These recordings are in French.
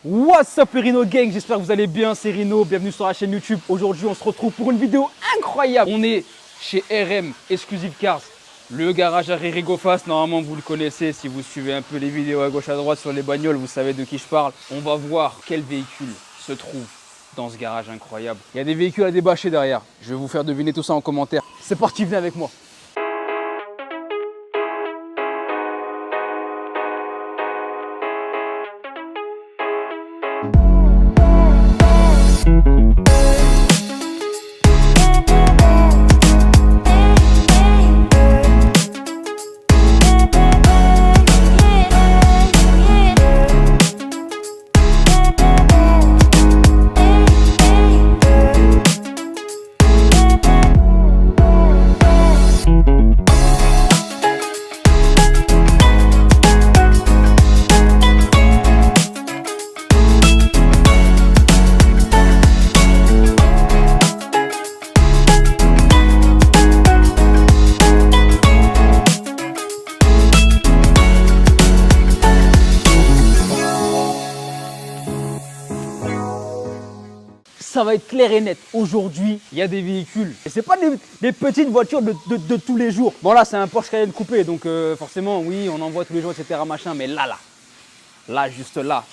What's up les Rhino Gang, j'espère que vous allez bien, c'est Rhino, bienvenue sur la chaîne YouTube. Aujourd'hui on se retrouve pour une vidéo incroyable. On est chez RM Exclusive Cars, le garage à Rigofast. Normalement vous le connaissez, si vous suivez un peu les vidéos à gauche à droite sur les bagnoles, vous savez de qui je parle. On va voir quel véhicule se trouve dans ce garage incroyable. Il y a des véhicules à débâcher derrière, je vais vous faire deviner tout ça en commentaire. C'est parti, venez avec moi. Ça va être clair et net. Aujourd'hui, il y a des véhicules. Et c'est pas des petites voitures de tous les jours. Bon là, c'est un Porsche Cayenne coupé, donc forcément, oui, on en voit tous les jours, etc. Machin. Mais là, juste là,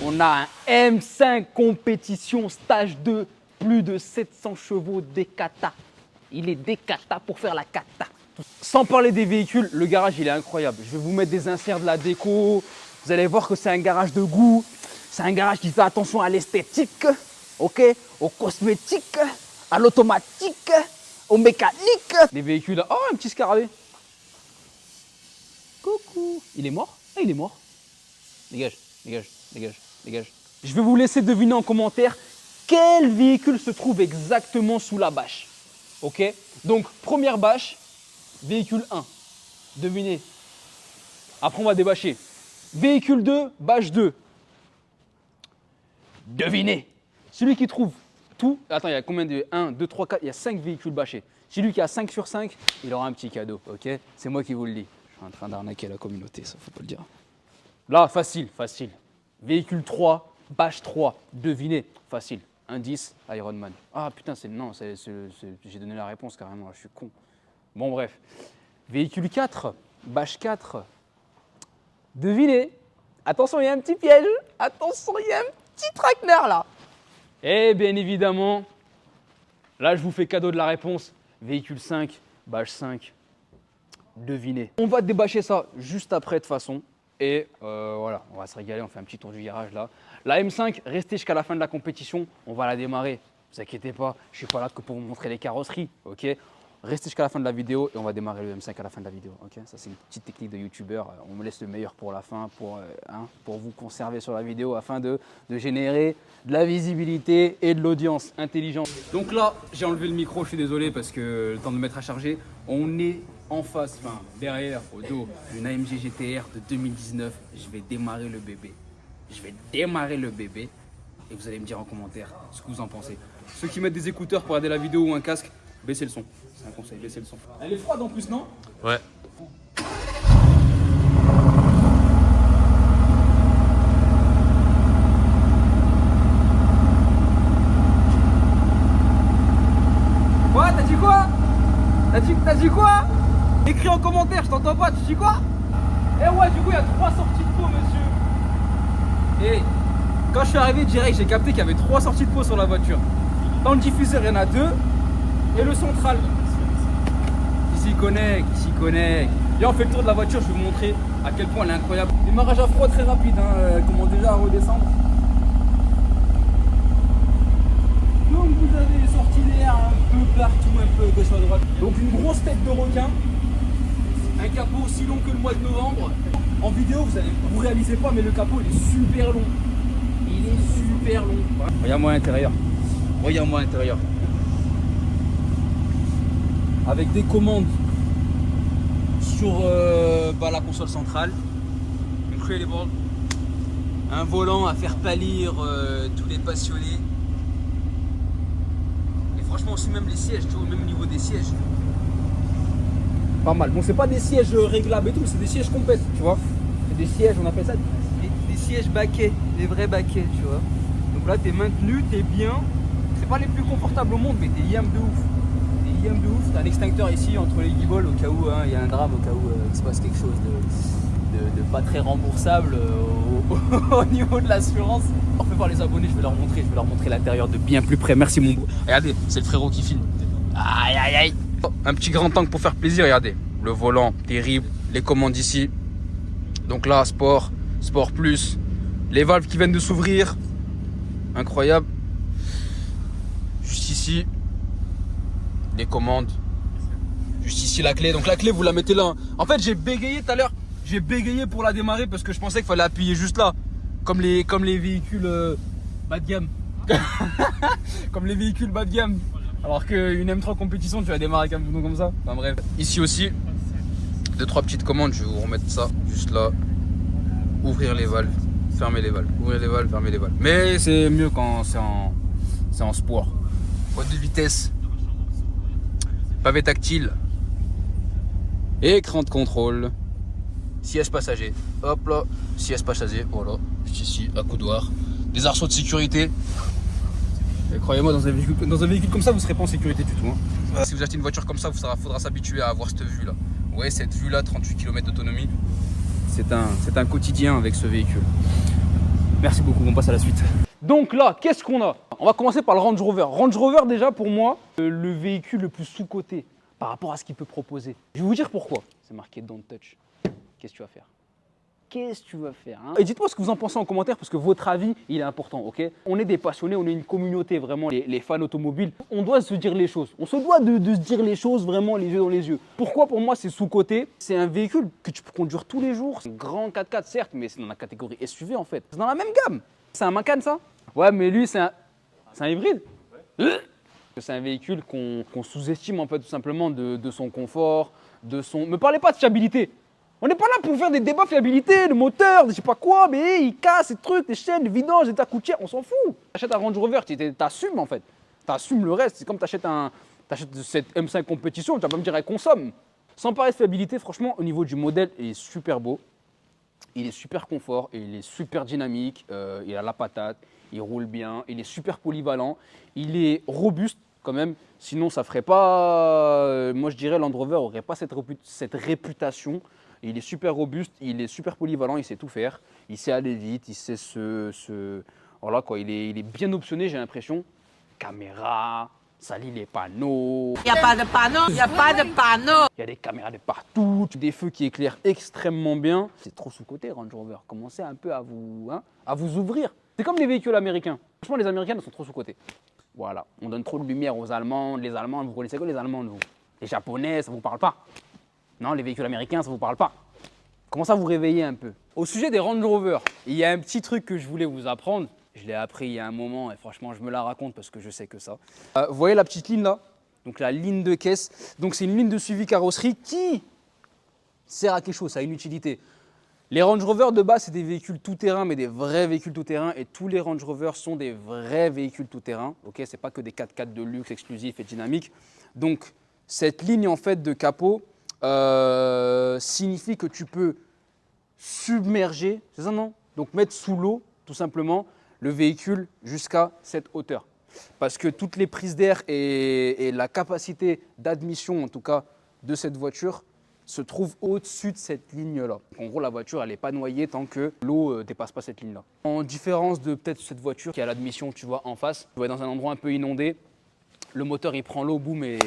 on a un M5 compétition stage 2, plus de 700 chevaux Dekata. Il est Dekata pour faire la kata. Sans parler des véhicules, le garage, il est incroyable. Je vais vous mettre des inserts de la déco. Vous allez voir que c'est un garage de goût. C'est un garage qui fait attention à l'esthétique. Ok, aux cosmétiques, à l'automatique, aux mécaniques. Des véhicules. Oh, un petit scarabée. Coucou. Il est mort? Ah, il est mort. Dégage, dégage, dégage, dégage. Je vais vous laisser deviner en commentaire quel véhicule se trouve exactement sous la bâche. Ok, donc première bâche, véhicule 1. Devinez. Après, on va débâcher. Véhicule 2, bâche 2. Devinez. Celui qui trouve tout, attends, il y a combien de 1, 2, 3, 4, il y a 5 véhicules bâchés. Celui qui a 5 sur 5, il aura un petit cadeau, ok? C'est moi qui vous le dis. Je suis en train d'arnaquer la communauté, ça faut pas le dire. Là, facile, facile. Véhicule 3, bâche 3, devinez, facile. Indice, Ironman. Ah putain, j'ai donné la réponse carrément, là, je suis con. Bon bref. Véhicule 4, bâche 4, devinez. Attention, il y a un petit piège. Attention, il y a un petit traquenard là. Et bien évidemment, là je vous fais cadeau de la réponse. Véhicule 5, bâche 5, devinez. On va débâcher ça juste après de toute façon. Et voilà, on va se régaler, on fait un petit tour du garage là. La M5, restez jusqu'à la fin de la compétition, on va la démarrer. Ne vous inquiétez pas, je ne suis pas là que pour vous montrer les carrosseries, ok? Restez jusqu'à la fin de la vidéo et on va démarrer le M5 à la fin de la vidéo, ok? Ça c'est une petite technique de youtubeur, on me laisse le meilleur pour la fin, pour vous conserver sur la vidéo afin de générer de la visibilité et de l'audience intelligente. Donc là, j'ai enlevé le micro, je suis désolé parce que le temps de me mettre à charger. On est en face, enfin derrière, au dos d'une AMG GT-R de 2019. Je vais démarrer le bébé. Je vais démarrer le bébé et vous allez me dire en commentaire ce que vous en pensez. Ceux qui mettent des écouteurs pour regarder la vidéo ou un casque, baissez le son. C'est un conseil, baissez le son. Elle est froide en plus, non? Ouais. Quoi? T'as dit quoi? T'as dit quoi? Écris en commentaire, je t'entends pas, tu dis quoi? Eh ouais, du coup, il y a 3 sorties de peau, monsieur. Et quand je suis arrivé direct, j'ai capté qu'il y avait 3 sorties de peau sur la voiture. Dans le diffuseur, il y en a 2. Et le central. Il s'y connecte. Et on fait le tour de la voiture, je vais vous montrer à quel point elle est incroyable. Démarrage à froid très rapide, hein. Elle commence déjà à redescendre. Donc vous avez les sorties d'air un peu partout, un peu gauche à droite. Donc une grosse tête de requin. Un capot aussi long que le mois de novembre. En vidéo, vous réalisez pas, mais le capot il est super long. Il est super long. Regarde-moi l'intérieur. Regarde-moi l'intérieur. Avec des commandes sur la console centrale. Incredible. Un volant à faire pâlir tous les passionnés. Et franchement aussi même les sièges, tu vois, même au niveau des sièges. Pas mal. Bon, c'est pas des sièges réglables et tout, c'est des sièges complets, tu vois. C'est des sièges, on appelle ça des sièges baquets, les vrais baquets, tu vois. Donc là, t'es maintenu, t'es bien. C'est pas les plus confortables au monde, mais t'es yam de ouf. T'es yam de ouf. T'as un extincteur ici entre les guibolles au cas où il y a un drame, au cas où il se passe quelque chose de pas très remboursable au niveau de l'assurance. Fait par les abonnés, je vais leur montrer l'intérieur de bien plus près. Merci mon beau. Regardez, c'est le frérot qui filme. Aïe aïe aïe. Un petit grand tank pour faire plaisir, regardez. Le volant, terrible. Les commandes ici. Donc là, sport, sport plus. Les valves qui viennent de s'ouvrir. Incroyable. Juste ici, les commandes. Juste ici la clé. Donc la clé, vous la mettez là. En fait, j'ai bégayé tout à l'heure. J'ai bégayé pour la démarrer parce que je pensais qu'il fallait appuyer juste là. Comme les véhicules bas de gamme. Comme les véhicules bas de gamme. Alors qu'une M3 compétition, tu vas démarrer avec un bouton comme ça. Enfin bref. Ici aussi, 2-3 petites commandes. Je vais vous remettre ça juste là. Ouvrir les valves, fermer les valves. Ouvrir les valves, fermer les valves. Mais c'est mieux quand c'est en sport. Boîte de vitesse. Pavé tactile. Écran de contrôle. Siège passager. Hop là. Siège passager. Voilà. Juste ici, à coudoir. Des arceaux de sécurité. Et croyez-moi, dans un véhicule comme ça, vous ne serez pas en sécurité du tout. Hein. Si vous achetez une voiture comme ça, il faudra s'habituer à avoir cette vue-là. Vous voyez cette vue-là, 38 km d'autonomie. C'est un quotidien avec ce véhicule. Merci beaucoup, on passe à la suite. Donc là, qu'est-ce qu'on a? On va commencer par le Range Rover. Range Rover, déjà, pour moi, le véhicule le plus sous-coté par rapport à ce qu'il peut proposer. Je vais vous dire pourquoi. C'est marqué Don't Touch. Qu'est-ce que tu vas faire? Qu'est-ce que tu vas faire hein? Et dites-moi ce que vous en pensez en commentaire parce que votre avis, il est important, ok? On est des passionnés, on est une communauté, vraiment, les fans automobiles. On doit se dire les choses. On se doit de se dire les choses vraiment les yeux dans les yeux. Pourquoi pour moi c'est sous-coté? C'est un véhicule que tu peux conduire tous les jours. C'est un grand 4x4 certes, mais c'est dans la catégorie SUV en fait. C'est dans la même gamme. C'est un Macan ça? Ouais, mais lui c'est un hybride. C'est un véhicule qu'on sous-estime en fait tout simplement de son confort, de son... Me parlez pas de fiabilité. On n'est pas là pour faire des débats fiabilité, le moteur, je sais pas quoi, mais il casse ces trucs, les chaînes, les vidanges, les tacoutières, on s'en fout. T'achètes un Range Rover, t'assumes en fait. T'assumes le reste. C'est comme t'achètes cette M5 compétition, tu vas pas me dire elle consomme. Sans parler de fiabilité, franchement, au niveau du modèle, il est super beau. Il est super confort, il est super dynamique, il a la patate, il roule bien, il est super polyvalent, il est robuste quand même. Sinon, ça ferait pas. Moi, je dirais Land Rover n'aurait pas cette réputation. Il est super robuste, il est super polyvalent, il sait tout faire, il sait aller vite, il sait voilà quoi, il est bien optionné, j'ai l'impression. Caméra, ça lit les panneaux. Il n'y a pas de panneau, il n'y a pas de panneau. Il y a des caméras de partout, des feux qui éclairent extrêmement bien. C'est trop sous-coté Range Rover, commencez un peu à vous ouvrir. C'est comme les véhicules américains. Franchement, les Américains sont trop sous-cotés. Voilà, on donne trop de lumière aux Allemands. Les Allemands, vous connaissez quoi les Allemands, vous? Les Japonais, ça vous parle pas? Non, les véhicules américains, ça ne vous parle pas. Commencez à vous réveiller un peu. Au sujet des Range Rover, il y a un petit truc que je voulais vous apprendre. Je l'ai appris il y a un moment et franchement, je me la raconte parce que je sais que ça. Vous voyez la petite ligne là? Donc la ligne de caisse. Donc c'est une ligne de suivi carrosserie qui sert à quelque chose, ça a une utilité. Les Range Rover de base, c'est des véhicules tout-terrain, mais des vrais véhicules tout-terrain. Et tous les Range Rover sont des vrais véhicules tout-terrain. Okay, ce n'est pas que des 4x4 de luxe, exclusifs et dynamiques. Donc cette ligne en fait de capot, signifie que tu peux submerger, c'est ça non? Donc mettre sous l'eau tout simplement le véhicule jusqu'à cette hauteur. Parce que toutes les prises d'air et la capacité d'admission en tout cas de cette voiture se trouvent au-dessus de cette ligne-là. En gros la voiture elle n'est pas noyée tant que l'eau ne dépasse pas cette ligne-là. En différence de peut-être cette voiture qui a l'admission tu vois en face, tu vas dans un endroit un peu inondé. Le moteur, il prend l'eau, boum, et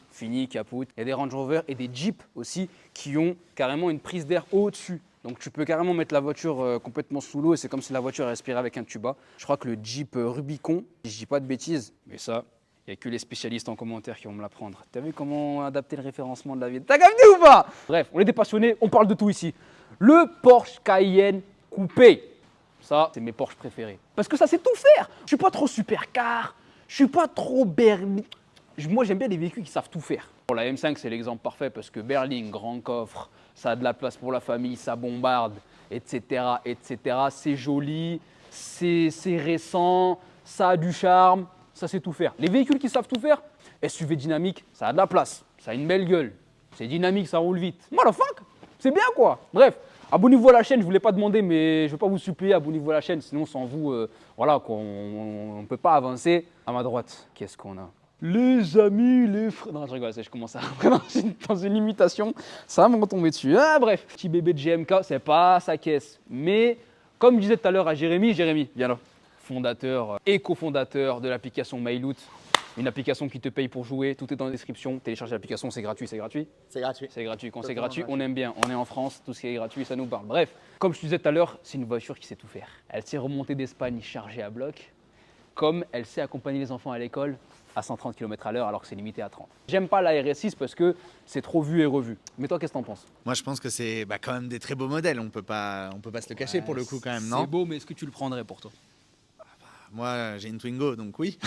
fini, capote. Il y a des Range Rover et des Jeep aussi qui ont carrément une prise d'air au-dessus. Donc tu peux carrément mettre la voiture complètement sous l'eau et c'est comme si la voiture respirait avec un tuba. Je crois que le Jeep Rubicon, si je dis pas de bêtises, mais ça, il n'y a que les spécialistes en commentaire qui vont me l'apprendre. T'as vu comment adapter le référencement de la vie? T'as capté ou pas? Bref, on est des passionnés, on parle de tout ici. Le Porsche Cayenne coupé. Ça, c'est mes Porsche préférés. Parce que ça sait tout faire. Je suis pas trop supercar. Je suis pas trop Moi, j'aime bien les véhicules qui savent tout faire. Pour la M5, c'est l'exemple parfait parce que berline, grand coffre, ça a de la place pour la famille, ça bombarde, etc., etc. C'est joli, c'est récent, ça a du charme, ça sait tout faire. Les véhicules qui savent tout faire, SUV dynamique, ça a de la place, ça a une belle gueule, c'est dynamique, ça roule vite. Motherfuck, c'est bien quoi. Bref, Abonnez-vous à la chaîne, je ne vous l'ai pas demandé, mais je ne vais pas vous supplier, abonnez-vous à la chaîne, sinon sans vous, voilà, on ne peut pas avancer. À ma droite, qu'est-ce qu'on a? Les amis, les frères. Non, je rigole, je commence à rentrer dans une imitation, ça va me retomber dessus. Ah, bref, petit bébé de GMK, c'est pas sa caisse. Mais comme je disais tout à l'heure à Jérémy, viens là, fondateur et cofondateur de l'application MyLoot. Une application qui te paye pour jouer, tout est dans la description. Télécharge l'application, c'est gratuit, c'est gratuit. C'est gratuit. C'est gratuit. Quand c'est gratuit, on aime bien. On est en France, tout ce qui est gratuit, ça nous parle. Bref, comme je te disais tout à l'heure, c'est une voiture qui sait tout faire. Elle sait remonter d'Espagne chargée à bloc, comme elle sait accompagner les enfants à l'école à 130 km/h alors que c'est limité à 30. J'aime pas la RS6 parce que c'est trop vu et revu. Mais toi, qu'est-ce que t'en penses? Moi, je pense que c'est quand même des très beaux modèles. On peut pas se le cacher pour le coup quand même, non? C'est beau, mais est-ce que tu le prendrais pour toi? Moi, j'ai une Twingo, donc oui.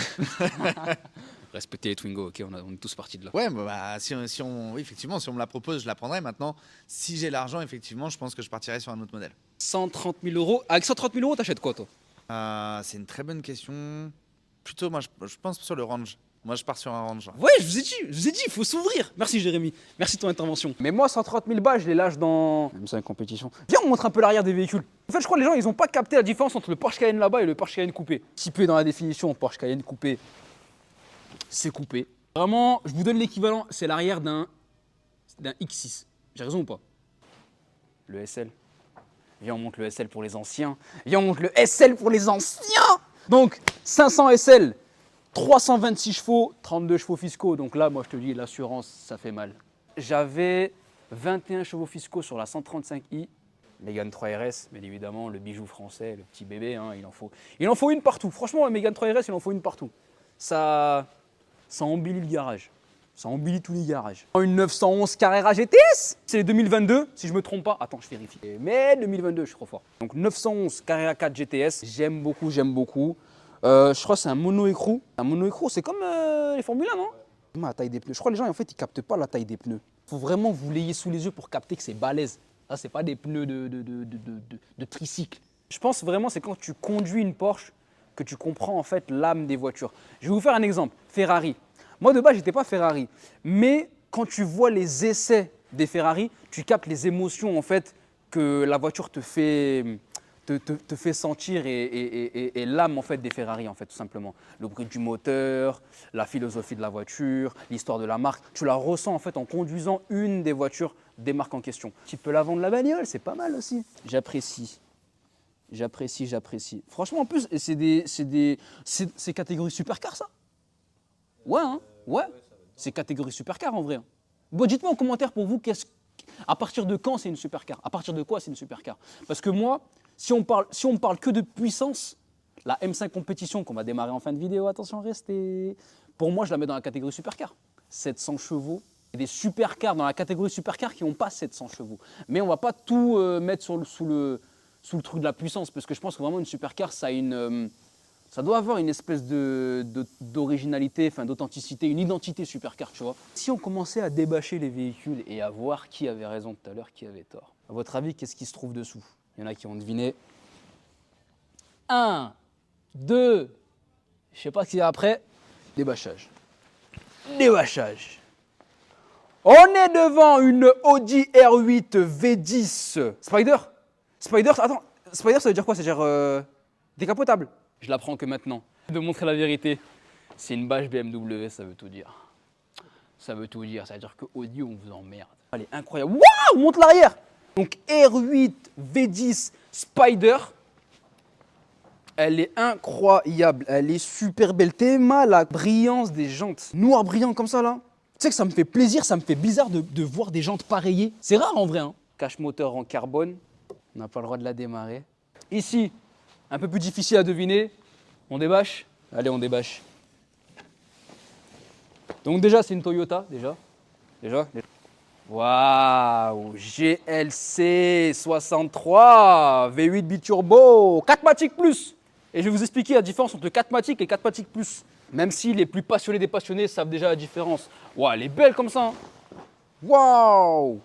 Respecter les Twingo, ok, on est tous partis de là. Ouais, oui, effectivement, si on me la propose, je la prendrais. Maintenant, si j'ai l'argent, effectivement, je pense que je partirais sur un autre modèle. 130 000 euros. Avec 130 000 euros, t'achètes quoi, toi? C'est une très bonne question. Plutôt, moi, je pense sur le Range. Moi, je pars sur un Range. Ouais, je vous ai dit, il faut s'ouvrir. Merci Jérémy, merci de ton intervention. Mais moi, 130 000 balles, je les lâche dans... Même ça, une compétition. Viens, on montre un peu l'arrière des véhicules. En fait, je crois que les gens, ils ont pas capté la différence entre le Porsche Cayenne là-bas et le Porsche Cayenne coupé. Typé dans la définition, Porsche Cayenne coupé, c'est coupé. Vraiment, je vous donne l'équivalent, c'est l'arrière d'un X6. J'ai raison ou pas? Le SL. Viens, on monte le SL pour les anciens. Viens, on monte le SL pour les anciens. Donc, 500 SL. 326 chevaux, 32 chevaux fiscaux. Donc là, moi, je te dis, l'assurance, ça fait mal. J'avais 21 chevaux fiscaux sur la 135i. Mégane 3 RS, bien évidemment, le bijou français, le petit bébé, hein, il en faut une partout. Franchement, la Mégane 3 RS, il en faut une partout. Ça embellit le garage. Ça embellit tous les garages. Une 911 Carrera GTS, c'est 2022, si je me trompe pas. Attends, je vérifie. Mais 2022, je suis trop fort. Donc 911 Carrera 4 GTS, j'aime beaucoup, j'aime beaucoup. Je crois que c'est un mono-écrou. Un mono-écrou, c'est comme les Formule 1, non? La taille des pneus. Je crois que les gens, en fait, ils captent pas la taille des pneus. Il faut vraiment vous l'ayez sous les yeux pour capter que c'est balèze. Ça, c'est pas des pneus de tricycle. Je pense vraiment c'est quand tu conduis une Porsche que tu comprends en fait l'âme des voitures. Je vais vous faire un exemple. Ferrari. Moi, de base, j'étais pas Ferrari. Mais quand tu vois les essais des Ferrari, tu captes les émotions en fait que la voiture te fait sentir et l'âme en fait des Ferrari en fait tout simplement. Le bruit du moteur, la philosophie de la voiture, l'histoire de la marque, tu la ressens en fait en conduisant une des voitures des marques en question. Tu peux la vendre la bagnole, c'est pas mal aussi. J'apprécie. Franchement en plus c'est catégorie supercar ça. Ouais hein, ouais. C'est catégorie supercar en vrai. Hein. Bon, dites-moi en commentaire pour vous à partir de quand c'est une supercar? À partir de quoi c'est une supercar? Parce que moi, si on parle que de puissance, la M5 compétition qu'on va démarrer en fin de vidéo, attention, restez. Pour moi, je la mets dans la catégorie supercar. 700 chevaux. Il y a des supercars dans la catégorie supercar qui n'ont pas 700 chevaux. Mais on ne va pas tout mettre sous le truc de la puissance, parce que je pense que vraiment une supercar, ça doit avoir une espèce d'originalité, enfin d'authenticité, une identité supercar, tu vois. Si on commençait à débâcher les véhicules et à voir qui avait raison tout à l'heure, qui avait tort, à votre avis, qu'est-ce qui se trouve dessous? Il y en a qui ont deviné. 1, 2, je sais pas ce qu'il y a après. Débâchage. On est devant une Audi R8 V10 Spider. Attends, Spider, ça veut dire quoi? C'est-à-dire décapotable. Je l'apprends que maintenant. De montrer la vérité, c'est une bâche BMW, ça veut tout dire. Ça veut dire que Audi, on vous emmerde. Elle est incroyable. Waouh, monte l'arrière. Donc R8 V10 Spider, elle est incroyable, elle est super belle. Tellement la brillance des jantes, noir brillant comme ça là. Tu sais que ça me fait plaisir, ça me fait bizarre de voir des jantes pareillées. C'est rare en vrai. Hein. Cache moteur en carbone, on n'a pas le droit de la démarrer. Ici, un peu plus difficile à deviner, on débâche. Allez, on débâche. Donc déjà, c'est une Toyota, déjà. Waouh, GLC 63, V8 biturbo, 4MATIC Plus. Et je vais vous expliquer la différence entre 4MATIC et 4MATIC Plus. Même si les plus passionnés des passionnés savent déjà la différence. Waouh, elle est belle comme ça. Waouh.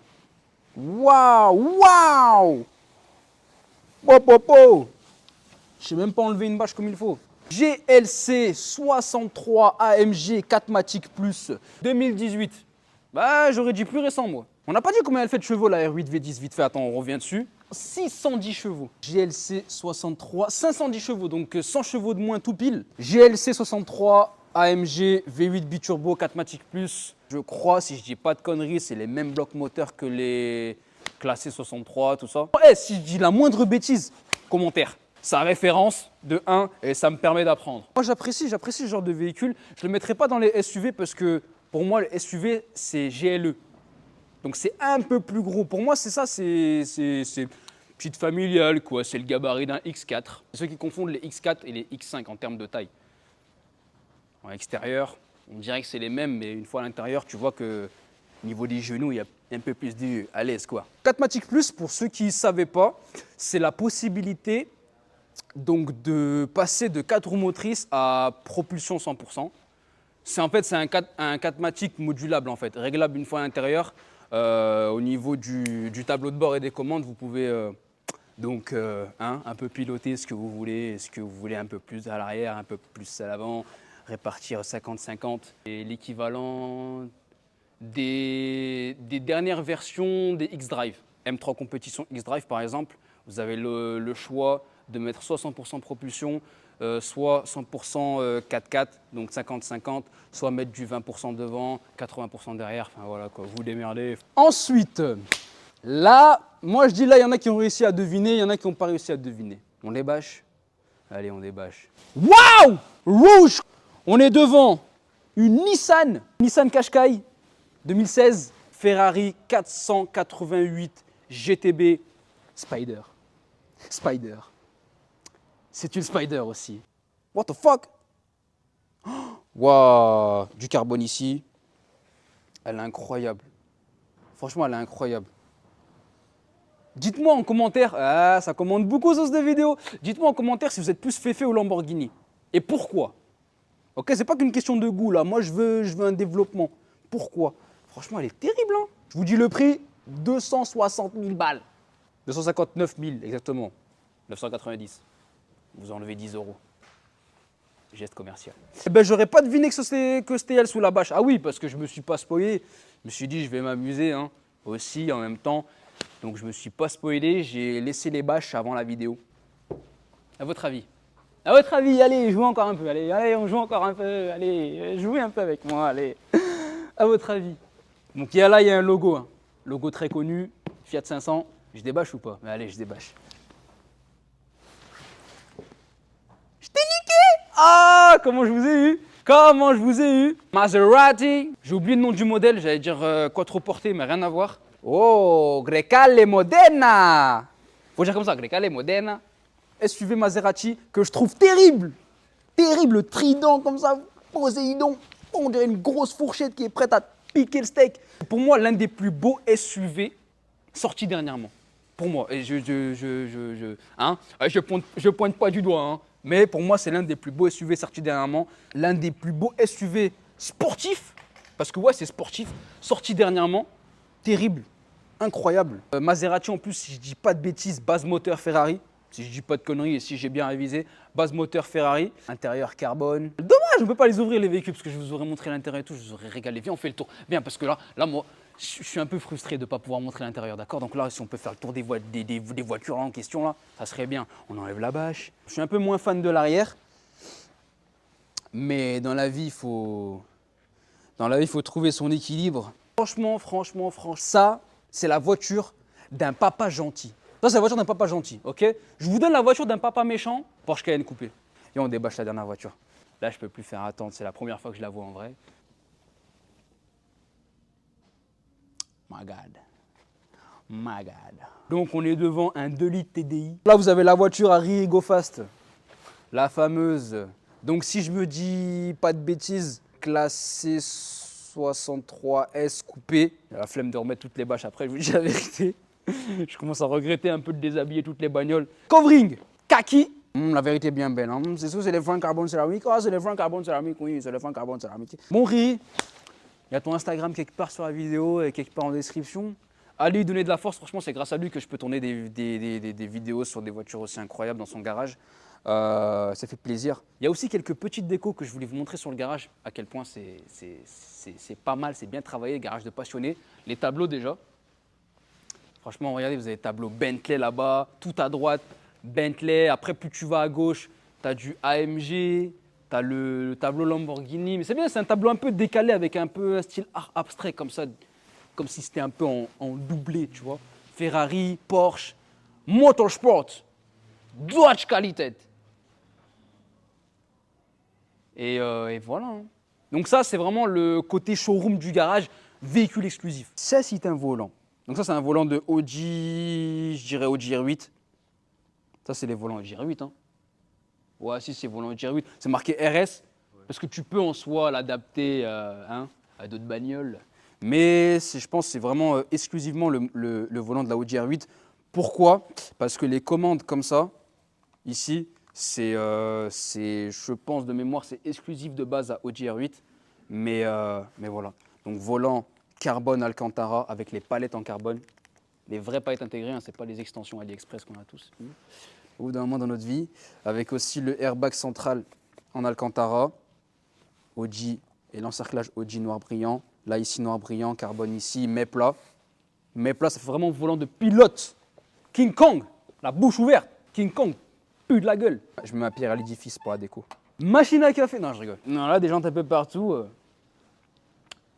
Je sais même pas enlever une bâche comme il faut. GLC 63 AMG 4MATIC Plus 2018. Bah, j'aurais dit plus récent, moi. On n'a pas dit combien elle fait de chevaux, la R8 V10, vite fait. Attends, on revient dessus. 610 chevaux. GLC 63, 510 chevaux, donc 100 chevaux de moins tout pile. GLC 63, AMG V8 biturbo 4matic Plus. Je crois, si je dis pas de conneries, c'est les mêmes blocs moteurs que les classés 63, tout ça. Si je dis la moindre bêtise, commentaire. Ça référence de 1 et ça me permet d'apprendre. Moi, j'apprécie ce genre de véhicule. Je ne le mettrai pas dans les SUV parce que pour moi, le SUV, c'est GLE. Donc c'est un peu plus gros. Pour moi, c'est ça, c'est petite familiale, quoi. C'est le gabarit d'un X4. C'est ceux qui confondent les X4 et les X5 en termes de taille. En extérieur, on dirait que c'est les mêmes, mais une fois à l'intérieur, tu vois que au niveau des genoux, il y a un peu plus à l'aise, quoi. 4matic Plus, pour ceux qui ne savaient pas, c'est la possibilité donc de passer de 4 roues motrices à propulsion 100%. C'est un 4matic modulable, en fait, réglable une fois à l'intérieur. Au niveau du tableau de bord et des commandes, vous pouvez un peu piloter ce que vous voulez. Est-ce que vous voulez un peu plus à l'arrière, un peu plus à l'avant, répartir 50-50. Et l'équivalent des dernières versions des X-Drive. M3 Competition X-Drive, par exemple, vous avez le choix de mettre soit 100% propulsion, soit 100% 4x4, donc 50-50, soit mettre du 20% devant, 80% derrière, enfin voilà quoi, vous démerdez. Ensuite, là, moi je dis là, il y en a qui ont réussi à deviner, il y en a qui n'ont pas réussi à deviner. On les bâche? Allez, on les bâche. Waouh! Rouge! On est devant une Nissan Qashqai 2016, Ferrari 488 GTB Spider. C'est une Spider aussi. What the fuck? Waouh, du carbone ici. Elle est incroyable. Franchement, elle est incroyable. Dites-moi en commentaire, ça commande beaucoup sur cette vidéo. Dites-moi en commentaire si vous êtes plus Féfé ou Lamborghini. Et pourquoi? Ok, c'est pas qu'une question de goût là. Moi, je veux un développement. Pourquoi? Franchement, elle est terrible. Hein, je vous dis le prix, 260 000 balles. 259 000 exactement. 990. Vous enlevez 10 €. Geste commercial. Eh ben, j'aurais pas deviné que c'était elle sous la bâche. Ah oui, parce que je me suis pas spoilé. Je me suis dit, je vais m'amuser hein, aussi en même temps. Donc, je me suis pas spoilé. J'ai laissé les bâches avant la vidéo. À votre avis? À votre avis, allez, jouez encore un peu. Allez, on joue encore un peu. Allez, jouez un peu avec moi. Allez. À votre avis? Donc, il y a un logo. Hein. Logo très connu. Fiat 500. Je débâche ou pas? Mais allez, je débâche. Ah, comment je vous ai eu? Comment je vous ai eu? Maserati. J'ai oublié le nom du modèle, j'allais dire Quattroporte, mais rien à voir. Oh, Grecale Modena. Faut dire comme ça, Grecale Modena. SUV Maserati que je trouve terrible. Terrible, trident comme ça, Poséidon. On dirait une grosse fourchette qui est prête à piquer le steak. Pour moi, l'un des plus beaux SUV sortis dernièrement. Pour moi, et je pointe pas du doigt, hein. Mais pour moi, c'est l'un des plus beaux SUV sortis dernièrement. L'un des plus beaux SUV sportifs, parce que ouais, c'est sportif, sorti dernièrement. Terrible, incroyable. Maserati en plus, si je dis pas de bêtises, base moteur Ferrari. Si je dis pas de conneries et si j'ai bien révisé, base moteur Ferrari. Intérieur carbone. Dommage, on ne peut pas les ouvrir les véhicules parce que je vous aurais montré l'intérieur et tout, je vous aurais régalé. Viens, on fait le tour. Viens, parce que là moi, je suis un peu frustré de ne pas pouvoir montrer l'intérieur, d'accord? Donc là, si on peut faire le tour des voitures là, en question, là, ça serait bien. On enlève la bâche. Je suis un peu moins fan de l'arrière. Mais dans la vie, il faut trouver son équilibre. Franchement, ça, c'est la voiture d'un papa gentil. Ça, c'est la voiture d'un papa gentil, ok? Je vous donne la voiture d'un papa méchant, Porsche Cayenne coupé. Et on débâche la dernière voiture. Là, je peux plus faire attendre. C'est la première fois que je la vois en vrai. My God. Donc, on est devant un 2 litres TDI. Là, vous avez la voiture Harry Go Fast. La fameuse. Donc, si je me dis pas de bêtises, classée 63S coupé. J'ai la flemme de remettre toutes les bâches après, je vous dis la vérité. Je commence à regretter un peu de déshabiller toutes les bagnoles. Covering, kaki. La vérité est bien belle. Hein. C'est sûr, c'est les freins carbone céramique. Ah, c'est les freins carbone céramique, oui, c'est les freins carbone céramique. Mon riz, il y a ton Instagram quelque part sur la vidéo et quelque part en description. Allez lui donner de la force, franchement, c'est grâce à lui que je peux tourner des vidéos sur des voitures aussi incroyables dans son garage. Ça fait plaisir. Il y a aussi quelques petites décos que je voulais vous montrer sur le garage, à quel point c'est pas mal, c'est bien travaillé, garage de passionné. Les tableaux déjà. Franchement, regardez, vous avez tableau Bentley là-bas, tout à droite, Bentley. Après, plus tu vas à gauche, tu as du AMG, tu as le tableau Lamborghini. Mais c'est bien, c'est un tableau un peu décalé avec un peu un style art abstrait comme ça, comme si c'était un peu en doublé, tu vois. Ferrari, Porsche, Motorsport, Dodge Qualität. Et voilà. Hein. Donc ça, c'est vraiment le côté showroom du garage, véhicule exclusif. Ça, c'est un volant. Donc ça, c'est un volant de Audi, je dirais Audi R8. Ça, c'est les volants Audi R8. Hein. Ouais, si, c'est volant Audi R8. C'est marqué RS, parce que tu peux en soi l'adapter à d'autres bagnoles. Mais je pense que c'est vraiment exclusivement le volant de la Audi R8. Pourquoi? Parce que les commandes comme ça, ici, c'est, je pense de mémoire, c'est exclusif de base à Audi R8. Mais voilà. Donc volant carbone Alcantara avec les palettes en carbone. Les vraies palettes intégrées, hein, ce n'est pas les extensions AliExpress qu'on a tous. Au bout d'un moment dans notre vie. Avec aussi le airbag central en Alcantara. Audi et l'encerclage Audi noir brillant. Là ici noir brillant, carbone ici, mais plat. Mais plat, ça fait vraiment volant de pilote. King Kong, la bouche ouverte. King Kong, pue de la gueule. Je mets ma pierre à l'édifice pour la déco. Machine à café, non je rigole. Non là des gens un peu partout.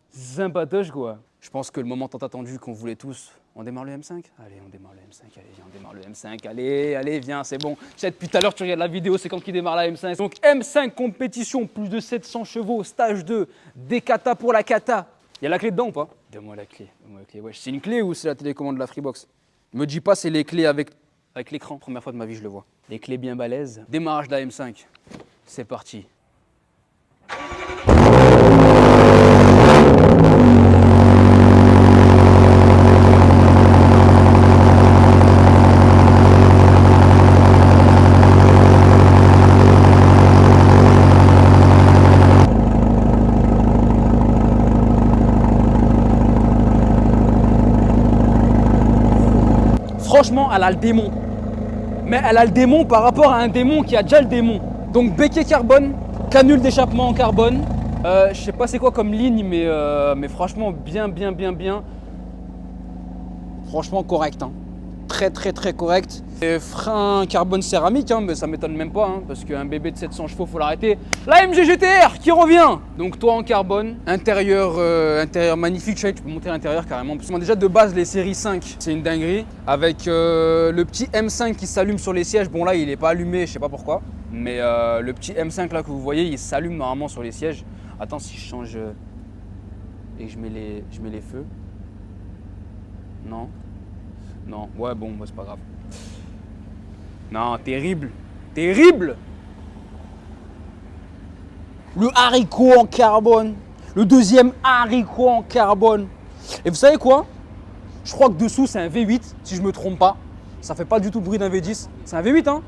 Sympatoche quoi. Je pense que le moment tant attendu qu'on voulait tous, on démarre le M5. Allez, on démarre le M5, allez, viens, on démarre le M5, allez, viens, c'est bon. Tu sais, depuis tout à l'heure, tu regardes la vidéo, c'est quand qu'il démarre la M5. Donc M5 compétition, plus de 700 chevaux, stage 2, des kata pour la kata. Il y a la clé dedans ou pas? Donne-moi la clé, Ouais, c'est une clé ou c'est la télécommande de la Freebox? Me dis pas c'est les clés avec l'écran, première fois de ma vie je le vois. Les clés bien balèzes. Démarrage de la M5, c'est parti. Franchement, elle a le démon. Mais elle a le démon par rapport à un démon qui a déjà le démon. Donc béquet carbone, canule d'échappement en carbone. Je sais pas c'est quoi comme ligne, mais franchement bien. Franchement correct. Hein. Très correct. Et frein carbone céramique, hein, mais ça m'étonne même pas, hein, parce qu'un bébé de 700 chevaux, faut l'arrêter. La MG GTR qui revient. Donc toi en carbone, intérieur magnifique, tu peux monter à l'intérieur carrément. Parce que moi, déjà de base les séries 5, c'est une dinguerie. Avec le petit M5 qui s'allume sur les sièges. Bon là il est pas allumé, je sais pas pourquoi. Mais le petit M5 là que vous voyez, il s'allume normalement sur les sièges. Attends si je change et que je mets les feux. Non. Non, ouais bon, bah, c'est pas grave. Non, terrible. Le haricot en carbone. Le deuxième haricot en carbone. Et vous savez quoi? Je crois que dessous c'est un V8, si je me trompe pas. Ça fait pas du tout le bruit d'un V10. C'est un V8, hein?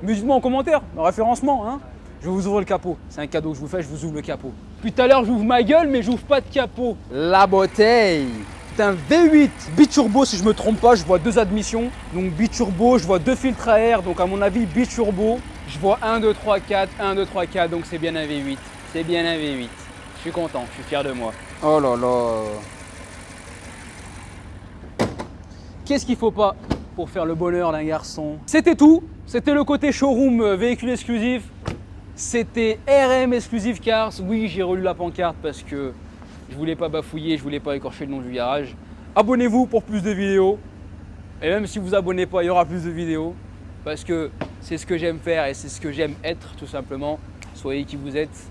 Mais dites-moi en commentaire, le référencement, hein? Je vais vous ouvrir le capot. C'est un cadeau que je vous fais, je vous ouvre le capot. Puis tout à l'heure, j'ouvre ma gueule, mais j'ouvre pas de capot. La bouteille. C'est un V8 biturbo si je me trompe pas, je vois 2 admissions. Donc biturbo, je vois 2 filtres à air, donc à mon avis biturbo. Je vois 1, 2, 3, 4, 1, 2, 3, 4, donc c'est bien un V8. C'est bien un V8. Je suis content, je suis fier de moi. Oh là là. Qu'est-ce qu'il faut pas pour faire le bonheur d'un garçon? C'était tout, c'était le côté showroom véhicule exclusif. C'était RM Exclusive Cars. Oui, j'ai relu la pancarte parce que je voulais pas bafouiller, je voulais pas écorcher le nom du garage. Abonnez-vous pour plus de vidéos. Et même si vous abonnez pas, il y aura plus de vidéos. Parce que c'est ce que j'aime faire et c'est ce que j'aime être tout simplement. Soyez qui vous êtes.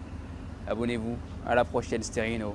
Abonnez-vous. À la prochaine, Sterino.